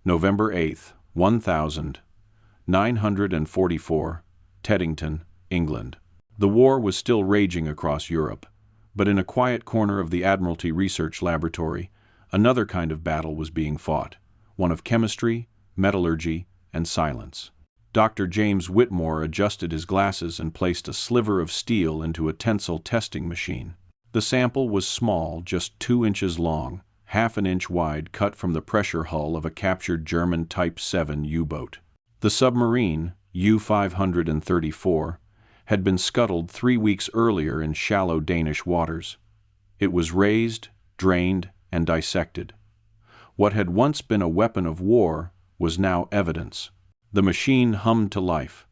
November 8, 1944, Teddington, England. The war was still raging across Europe, but in a quiet corner of the Admiralty Research Laboratory, another kind of battle was being fought, one of chemistry, metallurgy, and silence. Dr. James Whitmore adjusted his glasses and placed a sliver of steel into a tensile testing machine. The sample was small, just 2 inches long, half an inch wide, cut from the pressure hull of a captured German Type 7 U-boat. The submarine, U-534, had been scuttled 3 weeks earlier in shallow Danish waters. It was raised, drained, and dissected. What had once been a weapon of war was now evidence. The machine hummed to life.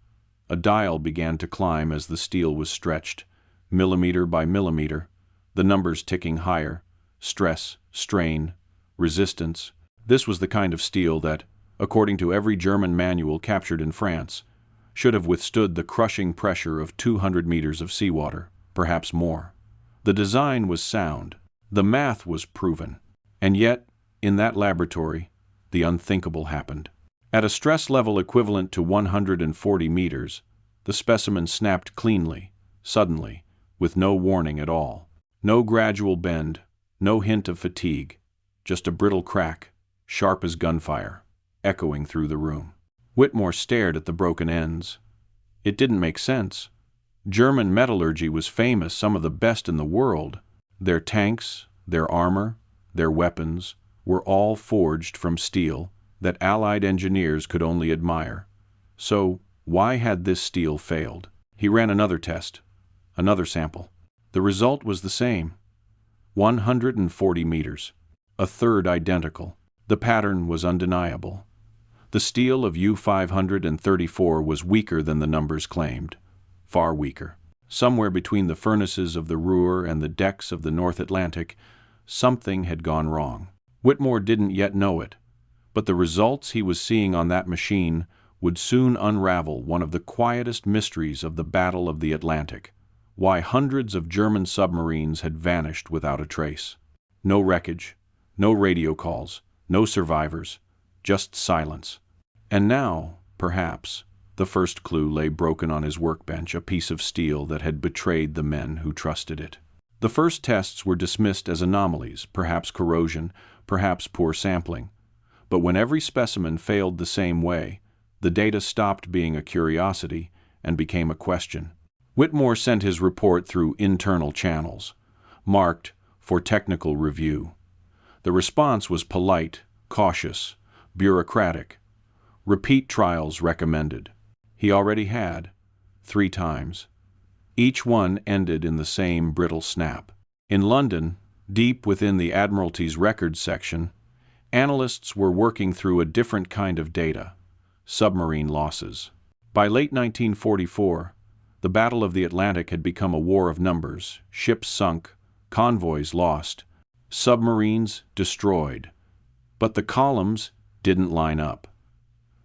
A dial began to climb as the steel was stretched, millimeter by millimeter, the numbers ticking higher: stress, strain, resistance. This was the kind of steel that, according to every German manual captured in France, should have withstood the crushing pressure of 200 meters of seawater, perhaps more. The design was sound. The math was proven. And yet, in that laboratory, the unthinkable happened. At a stress level equivalent to 140 meters, the specimen snapped cleanly, suddenly, with no warning at all. No gradual bend, no hint of fatigue, just a brittle crack, sharp as gunfire, echoing through the room. Whitmore stared at the broken ends. It didn't make sense. German metallurgy was famous, some of the best in the world. Their tanks, their armor, their weapons were all forged from steel that Allied engineers could only admire. So, why had this steel failed? He ran another test, another sample. The result was the same: 140 meters, a third identical. The pattern was undeniable. The steel of U-534 was weaker than the numbers claimed, far weaker. Somewhere between the furnaces of the Ruhr and the decks of the North Atlantic, something had gone wrong. Whitmore didn't yet know it, but the results he was seeing on that machine would soon unravel one of the quietest mysteries of the Battle of the Atlantic: why hundreds of German submarines had vanished without a trace. No wreckage, no radio calls, no survivors, just silence. And now, perhaps, the first clue lay broken on his workbench, a piece of steel that had betrayed the men who trusted it. The first tests were dismissed as anomalies, perhaps corrosion, perhaps poor sampling. But when every specimen failed the same way, the data stopped being a curiosity and became a question. Whitmore sent his report through internal channels, marked for technical review. The response was polite, cautious, bureaucratic. Repeat trials recommended. He already had, 3 times. Each one ended in the same brittle snap. In London, deep within the Admiralty's records section, analysts were working through a different kind of data: submarine losses. By late 1944, the Battle of the Atlantic had become a war of numbers: ships sunk, convoys lost, submarines destroyed. But the columns didn't line up.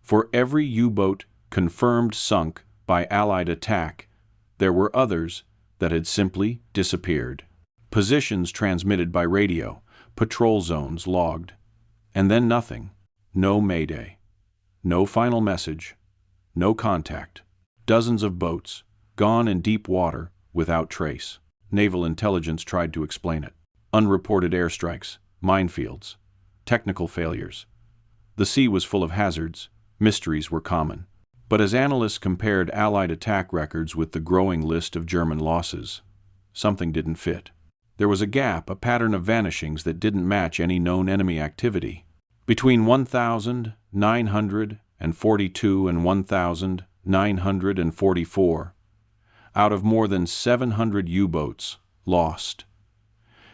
For every U-boat confirmed sunk by Allied attack, there were others that had simply disappeared. Positions transmitted by radio, patrol zones logged, and then nothing. No mayday, no final message, no contact. Dozens of boats, gone in deep water, without trace. Naval intelligence tried to explain it. Unreported airstrikes, minefields, technical failures. The sea was full of hazards, mysteries were common. But as analysts compared Allied attack records with the growing list of German losses, something didn't fit. There was a gap, a pattern of vanishings that didn't match any known enemy activity. Between 1,942 and 1,944, out of more than 700 U-boats lost,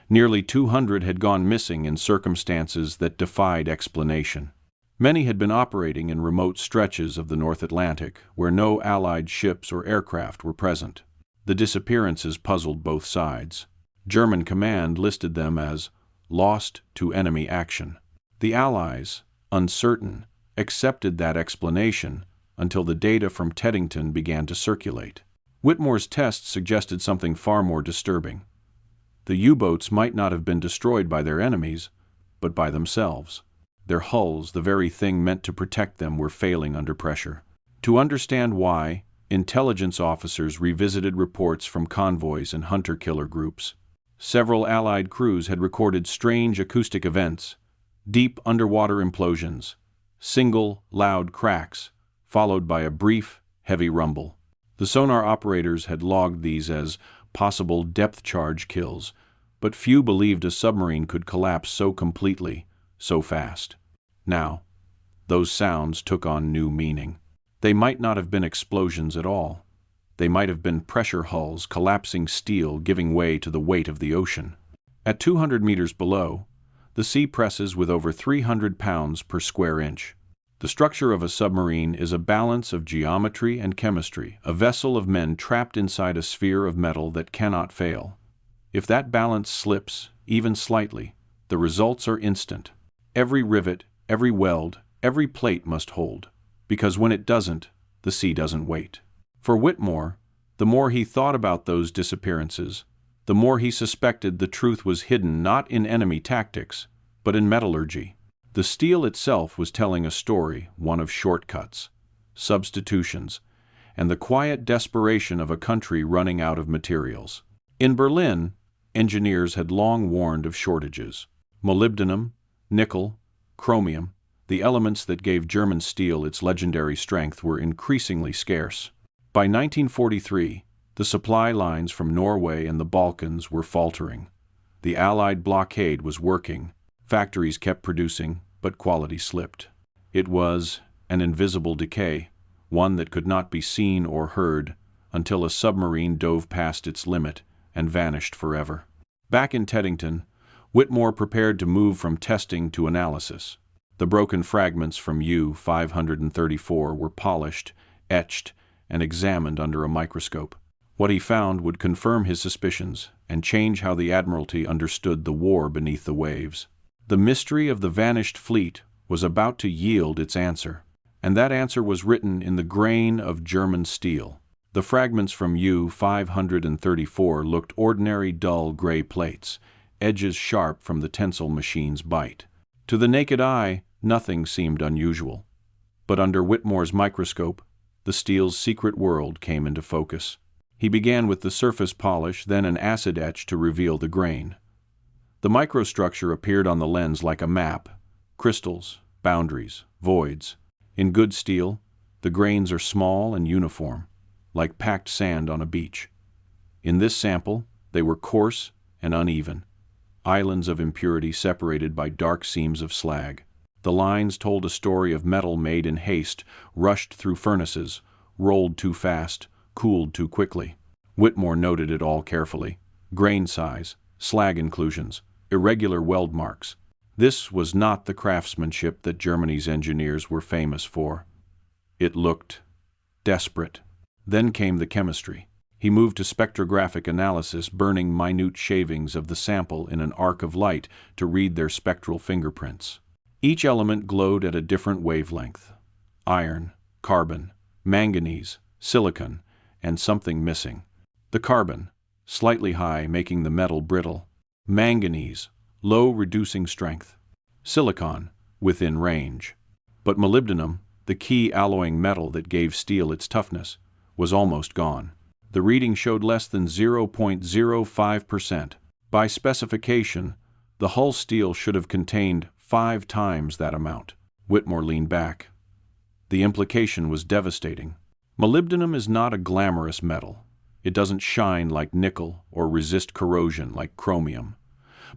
nearly 200 had gone missing in circumstances that defied explanation. Many had been operating in remote stretches of the North Atlantic where no Allied ships or aircraft were present. The disappearances puzzled both sides. German command listed them as lost to enemy action. The Allies, uncertain, accepted that explanation until the data from Teddington began to circulate. Whitmore's tests suggested something far more disturbing. The U-boats might not have been destroyed by their enemies, but by themselves. Their hulls, the very thing meant to protect them, were failing under pressure. To understand why, intelligence officers revisited reports from convoys and hunter-killer groups. Several Allied crews had recorded strange acoustic events, deep underwater implosions, single, loud cracks, followed by a brief, heavy rumble. The sonar operators had logged these as possible depth charge kills, but few believed a submarine could collapse so completely, so fast. Now, those sounds took on new meaning. They might not have been explosions at all. They might have been pressure hulls, collapsing steel giving way to the weight of the ocean. At 200 meters below, the sea presses with over 300 pounds per square inch. The structure of a submarine is a balance of geometry and chemistry, a vessel of men trapped inside a sphere of metal that cannot fail. If that balance slips, even slightly, the results are instant. Every rivet, every weld, every plate must hold, because when it doesn't, the sea doesn't wait. For Whitmore, the more he thought about those disappearances, the more he suspected the truth was hidden not in enemy tactics, but in metallurgy. The steel itself was telling a story, one of shortcuts, substitutions, and the quiet desperation of a country running out of materials. In Berlin, engineers had long warned of shortages. Molybdenum, nickel, chromium, the elements that gave German steel its legendary strength, were increasingly scarce. By 1943, the supply lines from Norway and the Balkans were faltering. The Allied blockade was working. Factories kept producing, but quality slipped. It was an invisible decay, one that could not be seen or heard until a submarine dove past its limit and vanished forever. Back in Teddington, Whitmore prepared to move from testing to analysis. The broken fragments from U-534 were polished, etched, and examined under a microscope. What he found would confirm his suspicions and change how the Admiralty understood the war beneath the waves. The mystery of the vanished fleet was about to yield its answer, and that answer was written in the grain of German steel. The fragments from U-534 looked ordinary dull gray plates, edges sharp from the tensile machine's bite. To the naked eye, nothing seemed unusual. But under Whitmore's microscope, the steel's secret world came into focus. He began with the surface polish, then an acid etch to reveal the grain. The microstructure appeared on the lens like a map: crystals, boundaries, voids. In good steel, the grains are small and uniform, like packed sand on a beach. In this sample, they were coarse and uneven, islands of impurity separated by dark seams of slag. The lines told a story of metal made in haste, rushed through furnaces, rolled too fast, cooled too quickly. Whitmore noted it all carefully: grain size, slag inclusions, irregular weld marks. This was not the craftsmanship that Germany's engineers were famous for. It looked desperate. Then came the chemistry. He moved to spectrographic analysis, burning minute shavings of the sample in an arc of light to read their spectral fingerprints. Each element glowed at a different wavelength: iron, carbon, manganese, silicon, and something missing. The carbon, slightly high, making the metal brittle. Manganese, low, reducing strength. Silicon, within range. But molybdenum, the key alloying metal that gave steel its toughness, was almost gone. The reading showed less than 0.05%. By specification, the hull steel should have contained 5 times that amount. Whitmore leaned back. The implication was devastating. Molybdenum is not a glamorous metal. It doesn't shine like nickel or resist corrosion like chromium.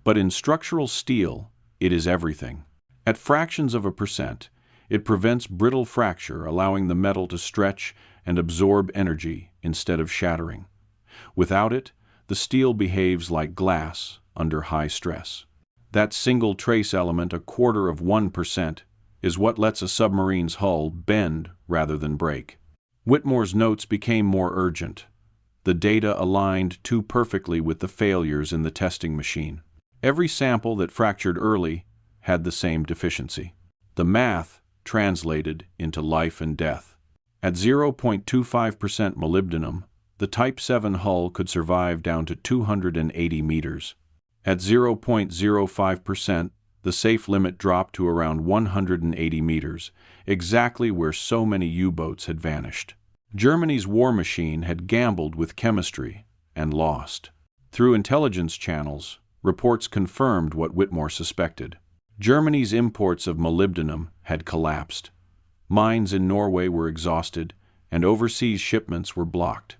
But in structural steel, it is everything. At fractions of a percent, it prevents brittle fracture, allowing the metal to stretch and absorb energy instead of shattering. Without it, the steel behaves like glass under high stress. That single trace element, 0.25%, is what lets a submarine's hull bend rather than break. Whitmore's notes became more urgent. The data aligned too perfectly with the failures in the testing machine. Every sample that fractured early had the same deficiency. The math translated into life and death. At 0.25% molybdenum, the Type 7 hull could survive down to 280 meters. At 0.05%, The safe limit dropped to around 180 meters, exactly where so many U-boats had vanished. Germany's war machine had gambled with chemistry and lost. Through intelligence channels, reports confirmed what Whitmore suspected. Germany's imports of molybdenum had collapsed. Mines in Norway were exhausted, and overseas shipments were blocked.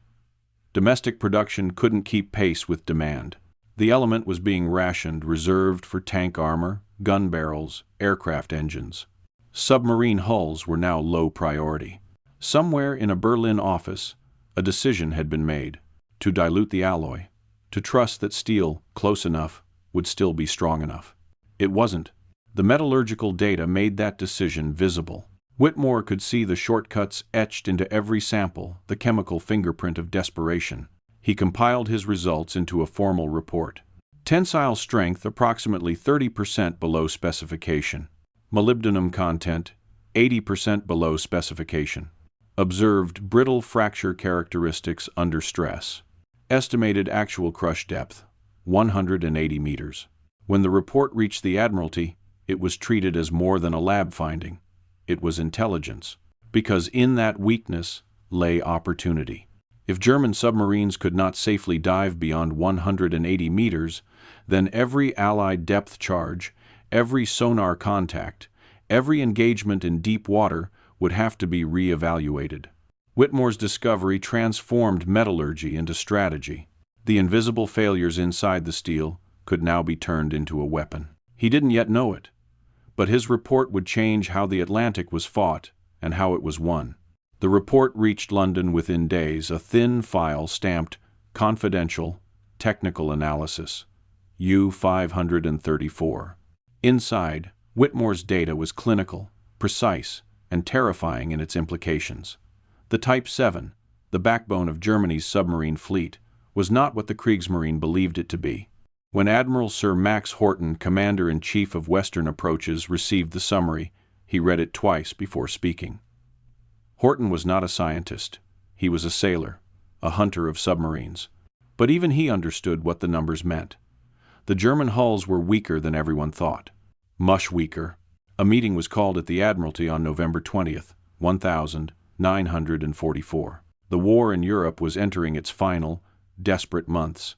Domestic production couldn't keep pace with demand. The element was being rationed, reserved for tank armor, gun barrels, aircraft engines. Submarine hulls were now low priority. Somewhere in a Berlin office, a decision had been made to dilute the alloy, to trust that steel, close enough, would still be strong enough. It wasn't. The metallurgical data made that decision visible. Whitmore could see the shortcuts etched into every sample, the chemical fingerprint of desperation. He compiled his results into a formal report. Tensile strength approximately 30% below specification. Molybdenum content 80% below specification. Observed brittle fracture characteristics under stress. Estimated actual crush depth 180 meters. When the report reached the Admiralty, it was treated as more than a lab finding. It was intelligence, because in that weakness lay opportunity. If German submarines could not safely dive beyond 180 meters, then every Allied depth charge, every sonar contact, every engagement in deep water would have to be re-evaluated. Whitmore's discovery transformed metallurgy into strategy. The invisible failures inside the steel could now be turned into a weapon. He didn't yet know it, but his report would change how the Atlantic was fought and how it was won. The report reached London within days, a thin file stamped Confidential Technical Analysis, U-534. Inside, Whitmore's data was clinical, precise, and terrifying in its implications. The Type 7, the backbone of Germany's submarine fleet, was not what the Kriegsmarine believed it to be. When Admiral Sir Max Horton, Commander-in-Chief of Western Approaches, received the summary, he read it twice before speaking. Horton was not a scientist. He was a sailor, a hunter of submarines. But even he understood what the numbers meant. The German hulls were weaker than everyone thought. Much weaker. A meeting was called at the Admiralty on November 20th, 1944. The war in Europe was entering its final, desperate months.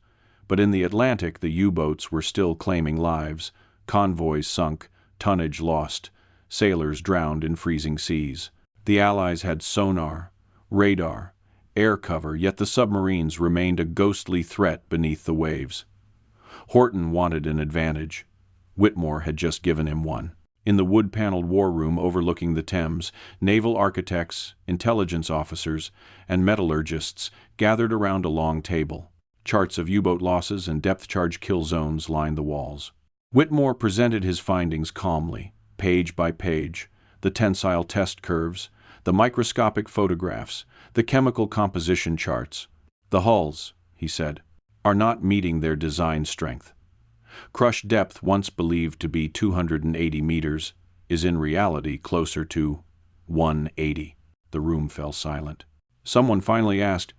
But in the Atlantic, the U-boats were still claiming lives, convoys sunk, tonnage lost, sailors drowned in freezing seas. The Allies had sonar, radar, air cover, yet the submarines remained a ghostly threat beneath the waves. Horton wanted an advantage. Whitmore had just given him one. In the wood-paneled war room overlooking the Thames, naval architects, intelligence officers, and metallurgists gathered around a long table. Charts of U-boat losses and depth-charge kill zones lined the walls. Whitmore presented his findings calmly, page by page, the tensile test curves, the microscopic photographs, the chemical composition charts. The hulls, he said, are not meeting their design strength. Crush depth, once believed to be 280 meters, is in reality closer to 180. The room fell silent. Someone finally asked,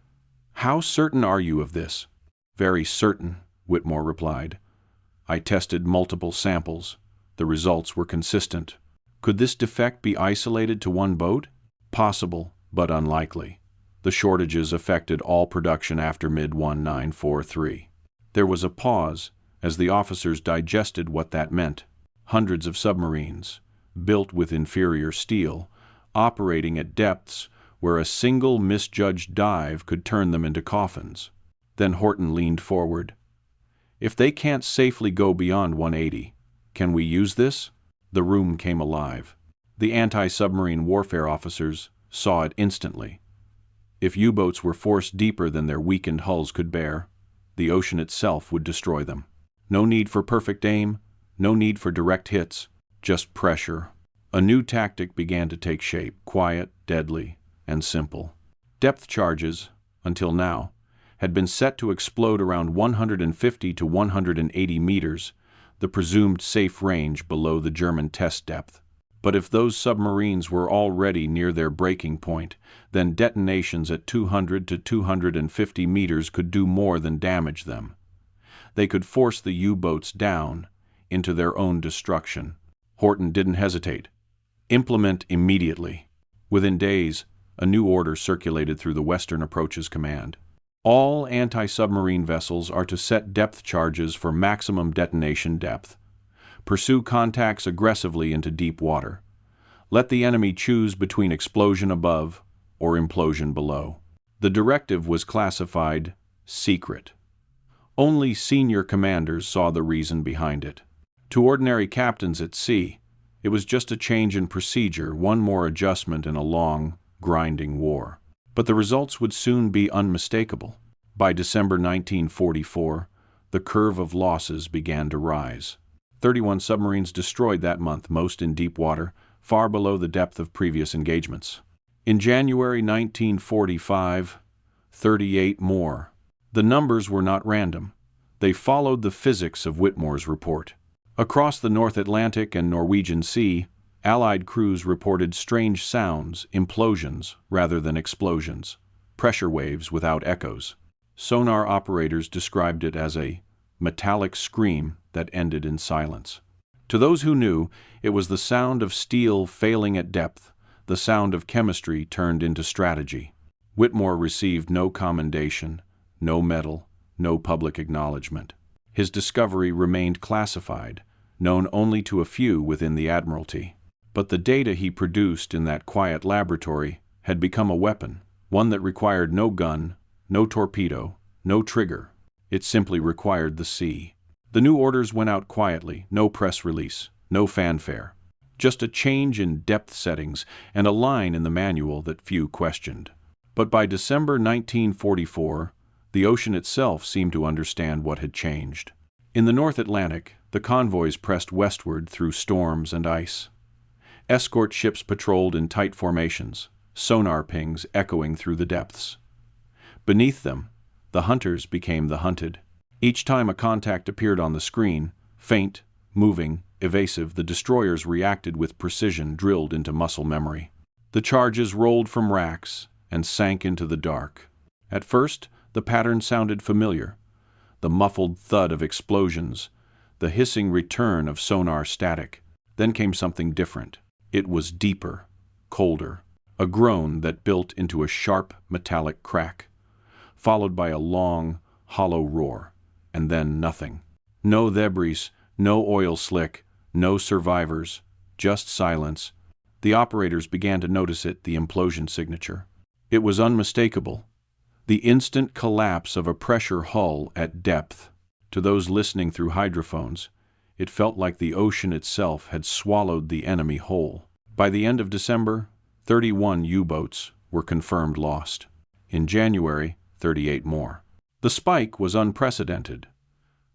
"How certain are you of this?" "Very certain," Whitmore replied. "I tested multiple samples. The results were consistent." Could this defect be isolated to one boat? Possible, but unlikely. The shortages affected all production after mid-1943. There was a pause as the officers digested what that meant. Hundreds of submarines, built with inferior steel, operating at depths where a single misjudged dive could turn them into coffins. Then Horton leaned forward. "If they can't safely go beyond 180, can we use this?" The room came alive. The anti-submarine warfare officers saw it instantly. If U-boats were forced deeper than their weakened hulls could bear, the ocean itself would destroy them. No need for perfect aim, no need for direct hits, just pressure. A new tactic began to take shape, quiet, deadly, and simple. Depth charges, until now, had been set to explode around 150 to 180 meters, the presumed safe range below the German test depth. But if those submarines were already near their breaking point, then detonations at 200 to 250 meters could do more than damage them. They could force the U-boats down into their own destruction. Horton didn't hesitate. Implement immediately. Within days, a new order circulated through the Western Approaches Command. All anti-submarine vessels are to set depth charges for maximum detonation depth. Pursue contacts aggressively into deep water. Let the enemy choose between explosion above or implosion below. The directive was classified secret. Only senior commanders saw the reason behind it. To ordinary captains at sea, it was just a change in procedure, one more adjustment in a long, grinding war. But the results would soon be unmistakable. By December 1944, the curve of losses began to rise. 31 submarines destroyed that month, most in deep water, far below the depth of previous engagements. In January 1945, 38 more. The numbers were not random. They followed the physics of Whitmore's report. Across the North Atlantic and Norwegian Sea, Allied crews reported strange sounds, implosions rather than explosions, pressure waves without echoes. Sonar operators described it as a metallic scream that ended in silence. To those who knew, it was the sound of steel failing at depth, the sound of chemistry turned into strategy. Whitmore received no commendation, no medal, no public acknowledgement. His discovery remained classified, known only to a few within the Admiralty. But the data he produced in that quiet laboratory had become a weapon, one that required no gun, no torpedo, no trigger. It simply required the sea. The new orders went out quietly, no press release, no fanfare. Just a change in depth settings and a line in the manual that few questioned. But by December 1944, the ocean itself seemed to understand what had changed. In the North Atlantic, the convoys pressed westward through storms and ice. Escort ships patrolled in tight formations, sonar pings echoing through the depths. Beneath them, the hunters became the hunted. Each time a contact appeared on the screen, faint, moving, evasive, the destroyers reacted with precision drilled into muscle memory. The charges rolled from racks and sank into the dark. At first, the pattern sounded familiar. The muffled thud of explosions, the hissing return of sonar static. Then came something different. It was deeper, colder, a groan that built into a sharp metallic crack, followed by a long, hollow roar, and then nothing. No debris, no oil slick, no survivors, just silence. The operators began to notice it, the implosion signature. It was unmistakable. The instant collapse of a pressure hull at depth. To those listening through hydrophones, it felt like the ocean itself had swallowed the enemy whole. By the end of December, 31 U-boats were confirmed lost. In January, 38 more. The spike was unprecedented.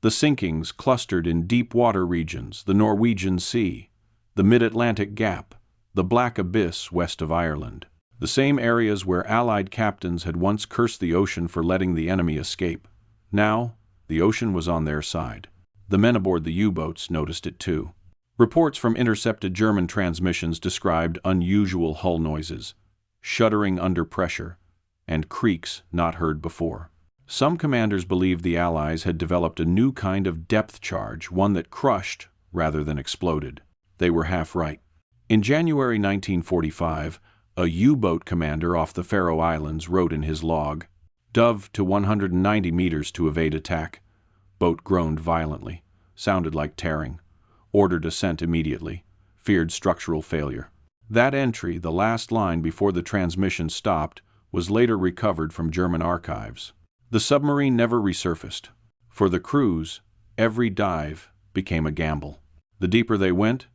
The sinkings clustered in deep water regions, the Norwegian Sea, the Mid-Atlantic Gap, the Black Abyss west of Ireland. The same areas where Allied captains had once cursed the ocean for letting the enemy escape. Now, the ocean was on their side. The men aboard the U-boats noticed it too. Reports from intercepted German transmissions described unusual hull noises, shuddering under pressure, and creaks not heard before. Some commanders believed the Allies had developed a new kind of depth charge, one that crushed rather than exploded. They were half right. In January 1945, a U-boat commander off the Faroe Islands wrote in his log, "Dove to 190 meters to evade attack. Boat groaned violently. Sounded like tearing. Ordered ascent immediately. Feared structural failure." That entry, the last line before the transmission stopped, was later recovered from German archives. The submarine never resurfaced. For the crews, every dive became a gamble. The deeper they went,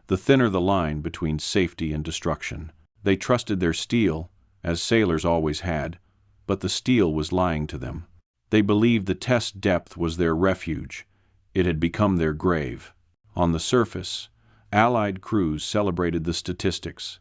the thinner the line between safety and destruction. They trusted their steel, as sailors always had, but the steel was lying to them. They believed the test depth was their refuge. It had become their grave. On the surface, Allied crews celebrated the statistics,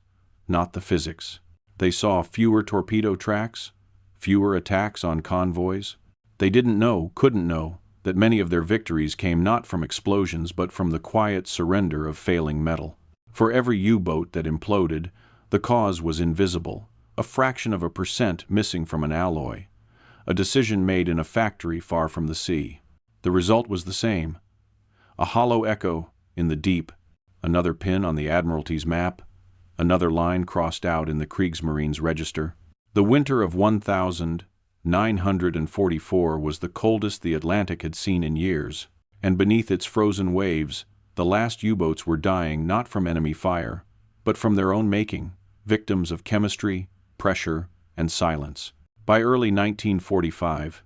not the physics. They saw fewer torpedo tracks, fewer attacks on convoys. They couldn't know, that many of their victories came not from explosions but from the quiet surrender of failing metal. For every U-boat that imploded, the cause was invisible, a fraction of a percent missing from an alloy, a decision made in a factory far from the sea. The result was the same: A hollow echo in the deep, another pin on the Admiralty's map, another line crossed out in the Kriegsmarine's register. The winter of 1944 was the coldest the Atlantic had seen in years, and beneath its frozen waves, the last U-boats were dying not from enemy fire, but from their own making, victims of chemistry, pressure, and silence. By early 1945,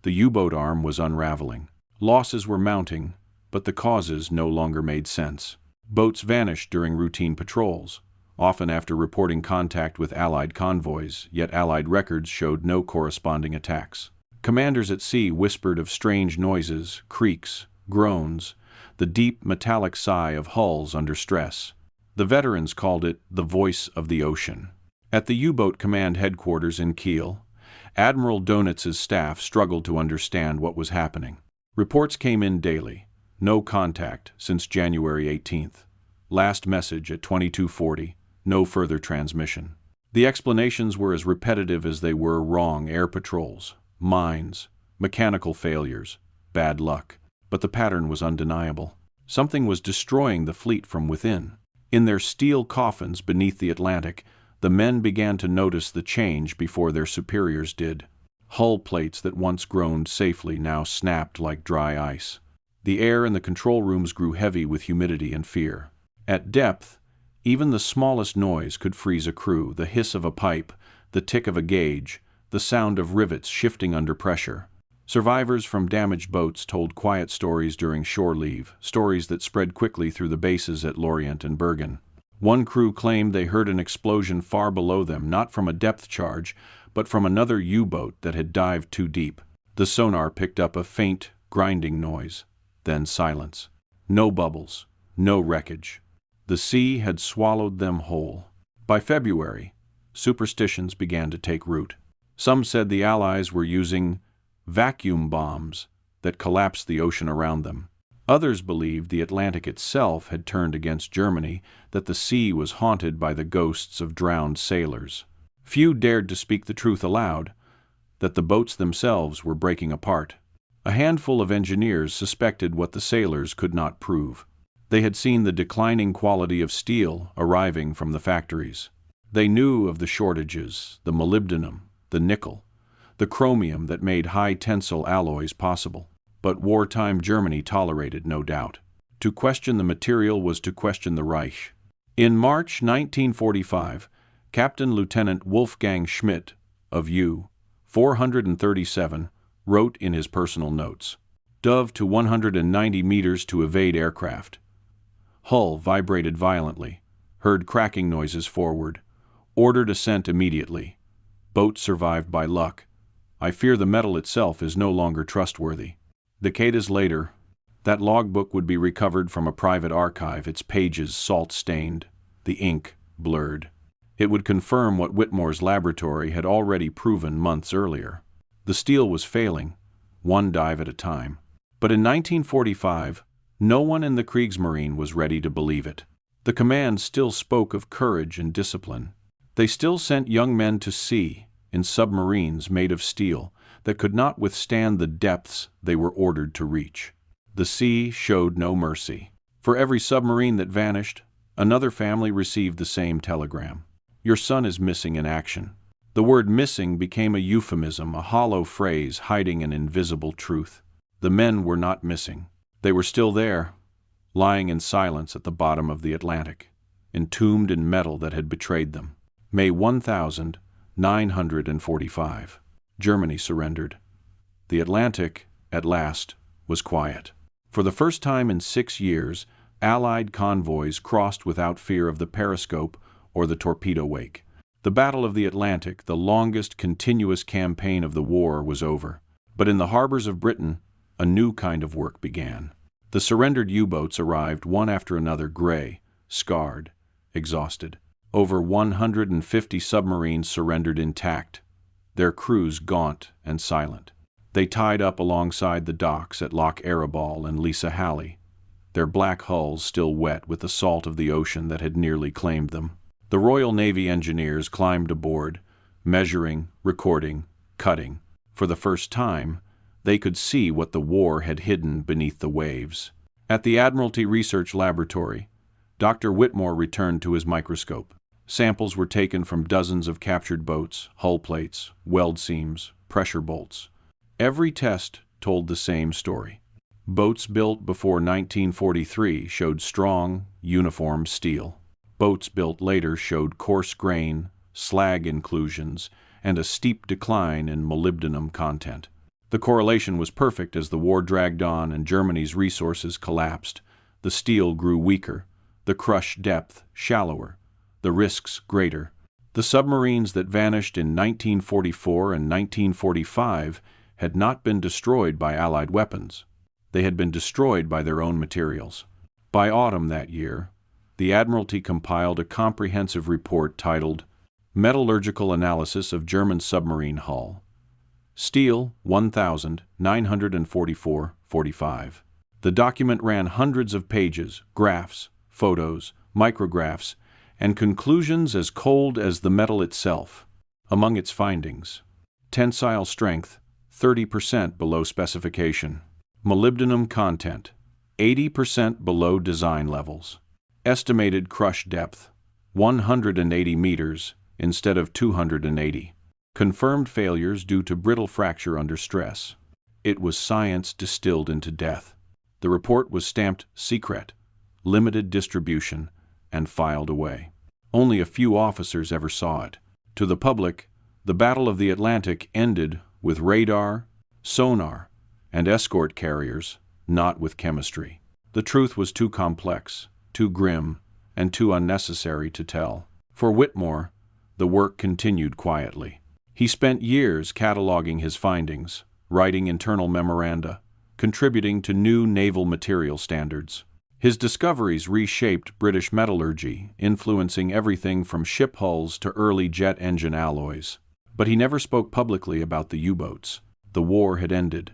the U-boat arm was unraveling. Losses were mounting, but the causes no longer made sense. Boats vanished during routine patrols, often after reporting contact with Allied convoys, yet Allied records showed no corresponding attacks. Commanders at sea whispered of strange noises, creaks, groans, the deep metallic sigh of hulls under stress. The veterans called it the voice of the ocean. At the U-boat command headquarters in Kiel, Admiral Donitz's staff struggled to understand what was happening. Reports came in daily. No contact since January 18th. Last message at 22:40. No further transmission. The explanations were as repetitive as they were wrong: air patrols, mines, mechanical failures, bad luck. But the pattern was undeniable. Something was destroying the fleet from within. In their steel coffins beneath the Atlantic, the men began to notice the change before their superiors did. Hull plates that once groaned safely now snapped like dry ice. The air in the control rooms grew heavy with humidity and fear. At depth, even the smallest noise could freeze a crew: the hiss of a pipe, the tick of a gauge, the sound of rivets shifting under pressure. Survivors from damaged boats told quiet stories during shore leave, stories that spread quickly through the bases at Lorient and Bergen. One crew claimed they heard an explosion far below them, not from a depth charge, but from another U-boat that had dived too deep. The sonar picked up a faint, grinding noise, then silence. No bubbles, no wreckage. The sea had swallowed them whole. By February, superstitions began to take root. Some said the Allies were using vacuum bombs that collapsed the ocean around them. Others believed the Atlantic itself had turned against Germany, that the sea was haunted by the ghosts of drowned sailors. Few dared to speak the truth aloud, that the boats themselves were breaking apart. A handful of engineers suspected what the sailors could not prove. They had seen the declining quality of steel arriving from the factories. They knew of the shortages, the molybdenum, the nickel, the chromium that made high-tensile alloys possible. But wartime Germany tolerated no doubt. To question the material was to question the Reich. In March 1945, Captain Lieutenant Wolfgang Schmidt of U-437 wrote in his personal notes, "Dove to 190 meters to evade aircraft. Hull vibrated violently. Heard cracking noises forward. Ordered ascent immediately. Boat survived by luck. I fear the metal itself is no longer trustworthy." Decades later, that logbook would be recovered from a private archive, its pages salt-stained, the ink blurred. It would confirm what Whitmore's laboratory had already proven months earlier. The steel was failing, one dive at a time. But in 1945, no one in the Kriegsmarine was ready to believe it. The command still spoke of courage and discipline. They still sent young men to sea in submarines made of steel that could not withstand the depths they were ordered to reach. The sea showed no mercy. For every submarine that vanished, another family received the same telegram. Your son is missing in action. The word missing became a euphemism, a hollow phrase hiding an invisible truth. The men were not missing. They were still there, lying in silence at the bottom of the Atlantic, entombed in metal that had betrayed them. May 1945. Germany surrendered. The Atlantic, at last, was quiet. For the first time in 6 years, Allied convoys crossed without fear of the periscope or the torpedo wake. The Battle of the Atlantic, the longest continuous campaign of the war, was over. But in the harbors of Britain, a new kind of work began. The surrendered U-boats arrived one after another, gray, scarred, exhausted. Over 150 submarines surrendered intact, their crews gaunt and silent. They tied up alongside the docks at Loch Erebol and Lisa Halley, their black hulls still wet with the salt of the ocean that had nearly claimed them. The Royal Navy engineers climbed aboard, measuring, recording, cutting. For the first time, they could see what the war had hidden beneath the waves. At the Admiralty Research Laboratory, Dr. Whitmore returned to his microscope. Samples were taken from dozens of captured boats, hull plates, weld seams, pressure bolts. Every test told the same story. Boats built before 1943 showed strong, uniform steel. Boats built later showed coarse grain, slag inclusions, and a steep decline in molybdenum content. The correlation was perfect as the war dragged on and Germany's resources collapsed. The steel grew weaker, the crush depth shallower, the risks greater. The submarines that vanished in 1944 and 1945 had not been destroyed by Allied weapons. They had been destroyed by their own materials. By autumn that year, the Admiralty compiled a comprehensive report titled Metallurgical Analysis of German Submarine Hull. Steel 1944-45. The document ran hundreds of pages, graphs, photos, micrographs, and conclusions as cold as the metal itself. Among its findings: tensile strength 30% below specification, molybdenum content 80% below design levels, estimated crush depth 180 meters instead of 280, confirmed failures due to brittle fracture under stress. It was science distilled into death. The report was stamped secret, limited distribution, and filed away. Only a few officers ever saw it. To the public, the Battle of the Atlantic ended with radar, sonar, and escort carriers, not with chemistry. The truth was too complex, too grim, and too unnecessary to tell. For Whitmore, the work continued quietly. He spent years cataloging his findings, writing internal memoranda, contributing to new naval material standards. His discoveries reshaped British metallurgy, influencing everything from ship hulls to early jet engine alloys. But he never spoke publicly about the U-boats. The war had ended,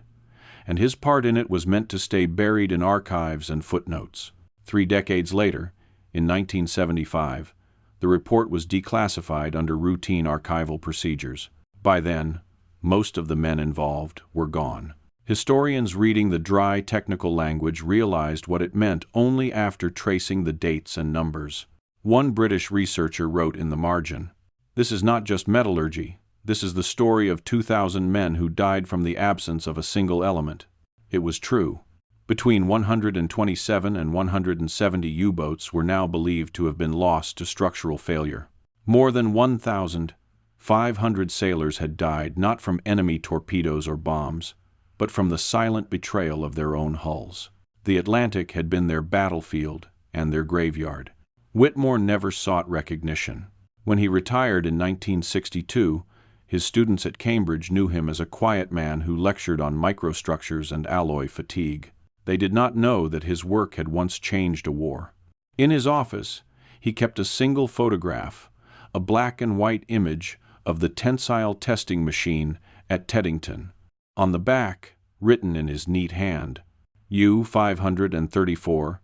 and his part in it was meant to stay buried in archives and footnotes. 3 decades later, in 1975, the report was declassified under routine archival procedures. By then, most of the men involved were gone. Historians reading the dry technical language realized what it meant only after tracing the dates and numbers. One British researcher wrote in the margin, "This is not just metallurgy. This is the story of 2,000 men who died from the absence of a single element." It was true. Between 127 and 170 U-boats were now believed to have been lost to structural failure. More than 1,500 sailors had died not from enemy torpedoes or bombs, but from the silent betrayal of their own hulls. The Atlantic had been their battlefield and their graveyard. Whitmore never sought recognition. When he retired in 1962, his students at Cambridge knew him as a quiet man who lectured on microstructures and alloy fatigue. They did not know that his work had once changed a war. In his office, he kept a single photograph, a black and white image of the tensile testing machine at Teddington. On the back, written in his neat hand, U-534,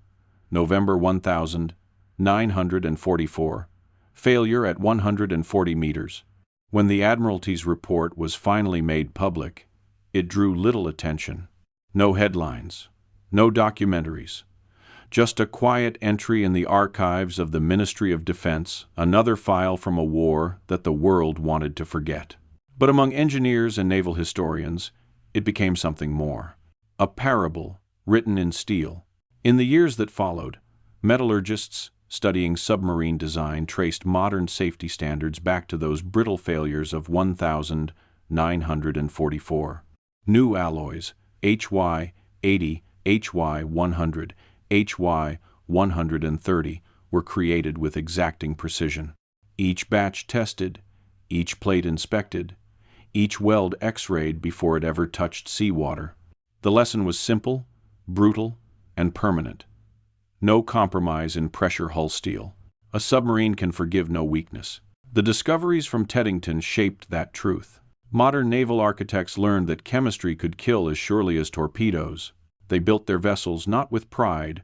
November 1944, failure at 140 meters. When the Admiralty's report was finally made public, it drew little attention. No headlines, no documentaries, just a quiet entry in the archives of the Ministry of Defense, another file from a war that the world wanted to forget. But among engineers and naval historians, it became something more. A parable written in steel. In the years that followed, metallurgists studying submarine design traced modern safety standards back to those brittle failures of 1944. New alloys, HY80, HY100, HY130, were created with exacting precision. Each batch tested, each plate inspected, each weld X-rayed before it ever touched seawater. The lesson was simple, brutal, and permanent. No compromise in pressure hull steel. A submarine can forgive no weakness. The discoveries from Teddington shaped that truth. Modern naval architects learned that chemistry could kill as surely as torpedoes. They built their vessels not with pride,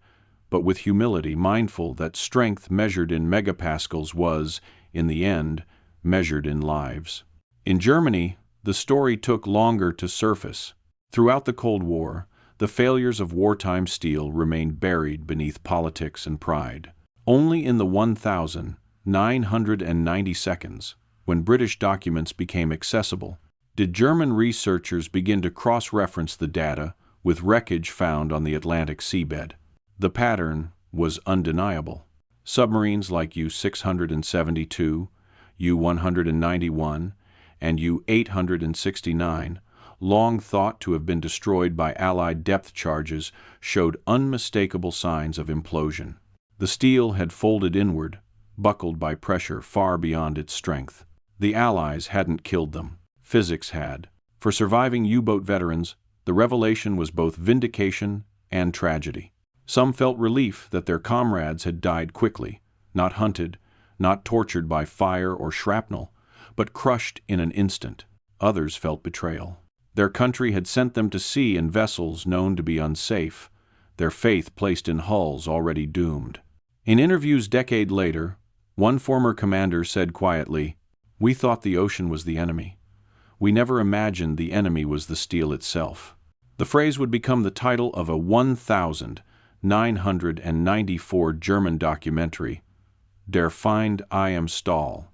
but with humility, mindful that strength measured in megapascals was, in the end, measured in lives. In Germany, the story took longer to surface. Throughout the Cold War, the failures of wartime steel remained buried beneath politics and pride. Only in the 1990 seconds, when British documents became accessible, did German researchers begin to cross-reference the data with wreckage found on the Atlantic seabed. The pattern was undeniable. Submarines like U-672, U-191, and U-869, long thought to have been destroyed by Allied depth charges, showed unmistakable signs of implosion. The steel had folded inward, buckled by pressure far beyond its strength. The Allies hadn't killed them. Physics had. For surviving U-boat veterans, the revelation was both vindication and tragedy. Some felt relief that their comrades had died quickly, not hunted, not tortured by fire or shrapnel, but crushed in an instant. Others felt betrayal. Their country had sent them to sea in vessels known to be unsafe, their faith placed in hulls already doomed. In interviews decade later, one former commander said quietly, "We thought the ocean was the enemy. We never imagined the enemy was the steel itself." The phrase would become the title of a 1994 German documentary, Der Feind im Stahl,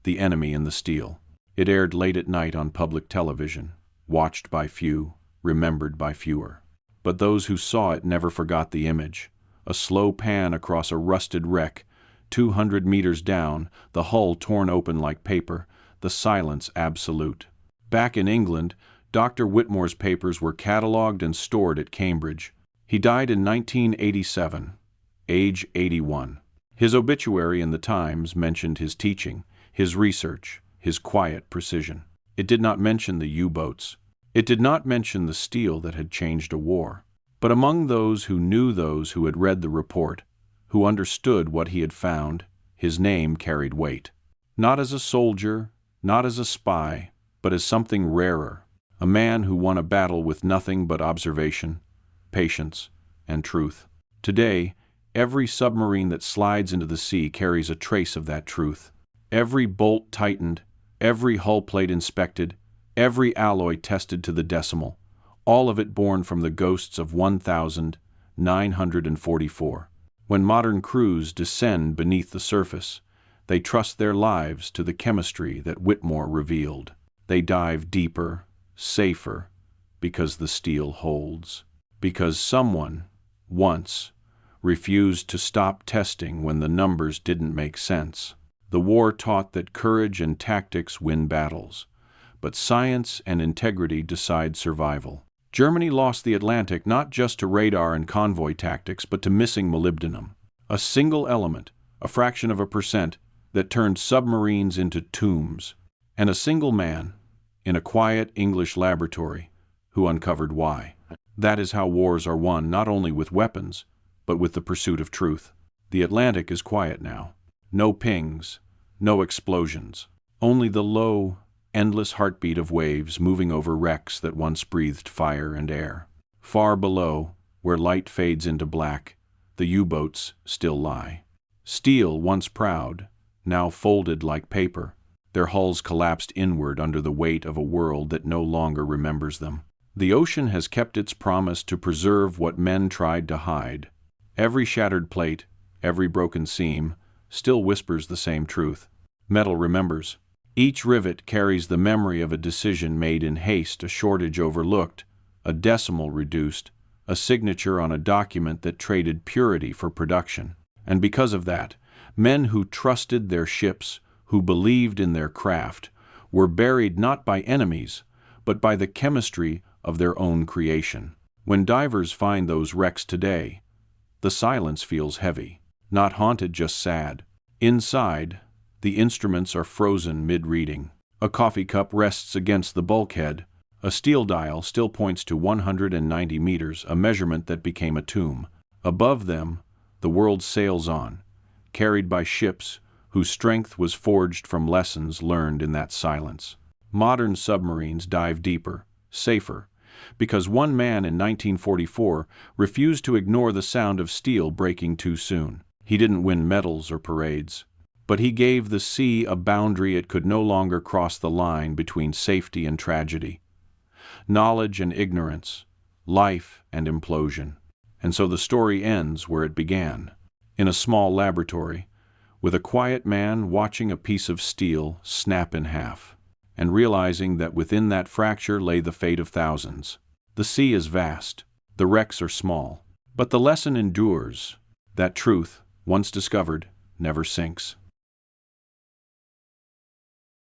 The Enemy in the Steel. It aired late at night on public television, watched by few, remembered by fewer. But those who saw it never forgot the image, a slow pan across a rusted wreck, 200 meters down, the hull torn open like paper, the silence absolute. Back in England, Dr. Whitmore's papers were catalogued and stored at Cambridge. He died in 1987, age 81. His obituary in the Times mentioned his teaching, his research, his quiet precision. It did not mention the U-boats. It did not mention the steel that had changed a war. But among those who knew those who had read the report, who understood what he had found, his name carried weight. Not as a soldier, not as a spy, but as something rarer, a man who won a battle with nothing but observation, patience, and truth. Today, every submarine that slides into the sea carries a trace of that truth. Every bolt tightened, every hull plate inspected, every alloy tested to the decimal, all of it born from the ghosts of 1944. When modern crews descend beneath the surface, they trust their lives to the chemistry that Whitmore revealed. They dive deeper, safer, because the steel holds. Because someone, once, refused to stop testing when the numbers didn't make sense. The war taught that courage and tactics win battles, but science and integrity decide survival. Germany lost the Atlantic not just to radar and convoy tactics, but to missing molybdenum, a single element, a fraction of a percent, that turned submarines into tombs, and a single man, in a quiet English laboratory, who uncovered why. That is how wars are won, not only with weapons, but with the pursuit of truth. The Atlantic is quiet now. No pings, no explosions, only the low, endless heartbeat of waves moving over wrecks that once breathed fire and air. Far below, where light fades into black, the U-boats still lie. Steel, once proud, now folded like paper, their hulls collapsed inward under the weight of a world that no longer remembers them. The ocean has kept its promise to preserve what men tried to hide. Every shattered plate, every broken seam, still whispers the same truth. Metal remembers. Each rivet carries the memory of a decision made in haste, a shortage overlooked, a decimal reduced, a signature on a document that traded purity for production. And because of that, men who trusted their ships, who believed in their craft, were buried not by enemies, but by the chemistry of their own creation. When divers find those wrecks today, the silence feels heavy, not haunted, just sad. Inside, the instruments are frozen mid-reading. A coffee cup rests against the bulkhead. A steel dial still points to 190 meters, a measurement that became a tomb. Above them, the world sails on, carried by ships whose strength was forged from lessons learned in that silence. Modern submarines dive deeper, safer, because one man in 1944 refused to ignore the sound of steel breaking too soon. He didn't win medals or parades, but he gave the sea a boundary it could no longer cross, the line between safety and tragedy, knowledge and ignorance, life, and implosion. And so the story ends where it began, in a small laboratory, with a quiet man watching a piece of steel snap in half, and realizing that within that fracture lay the fate of thousands. The sea is vast, the wrecks are small, but the lesson endures, that truth, once discovered, never sinks.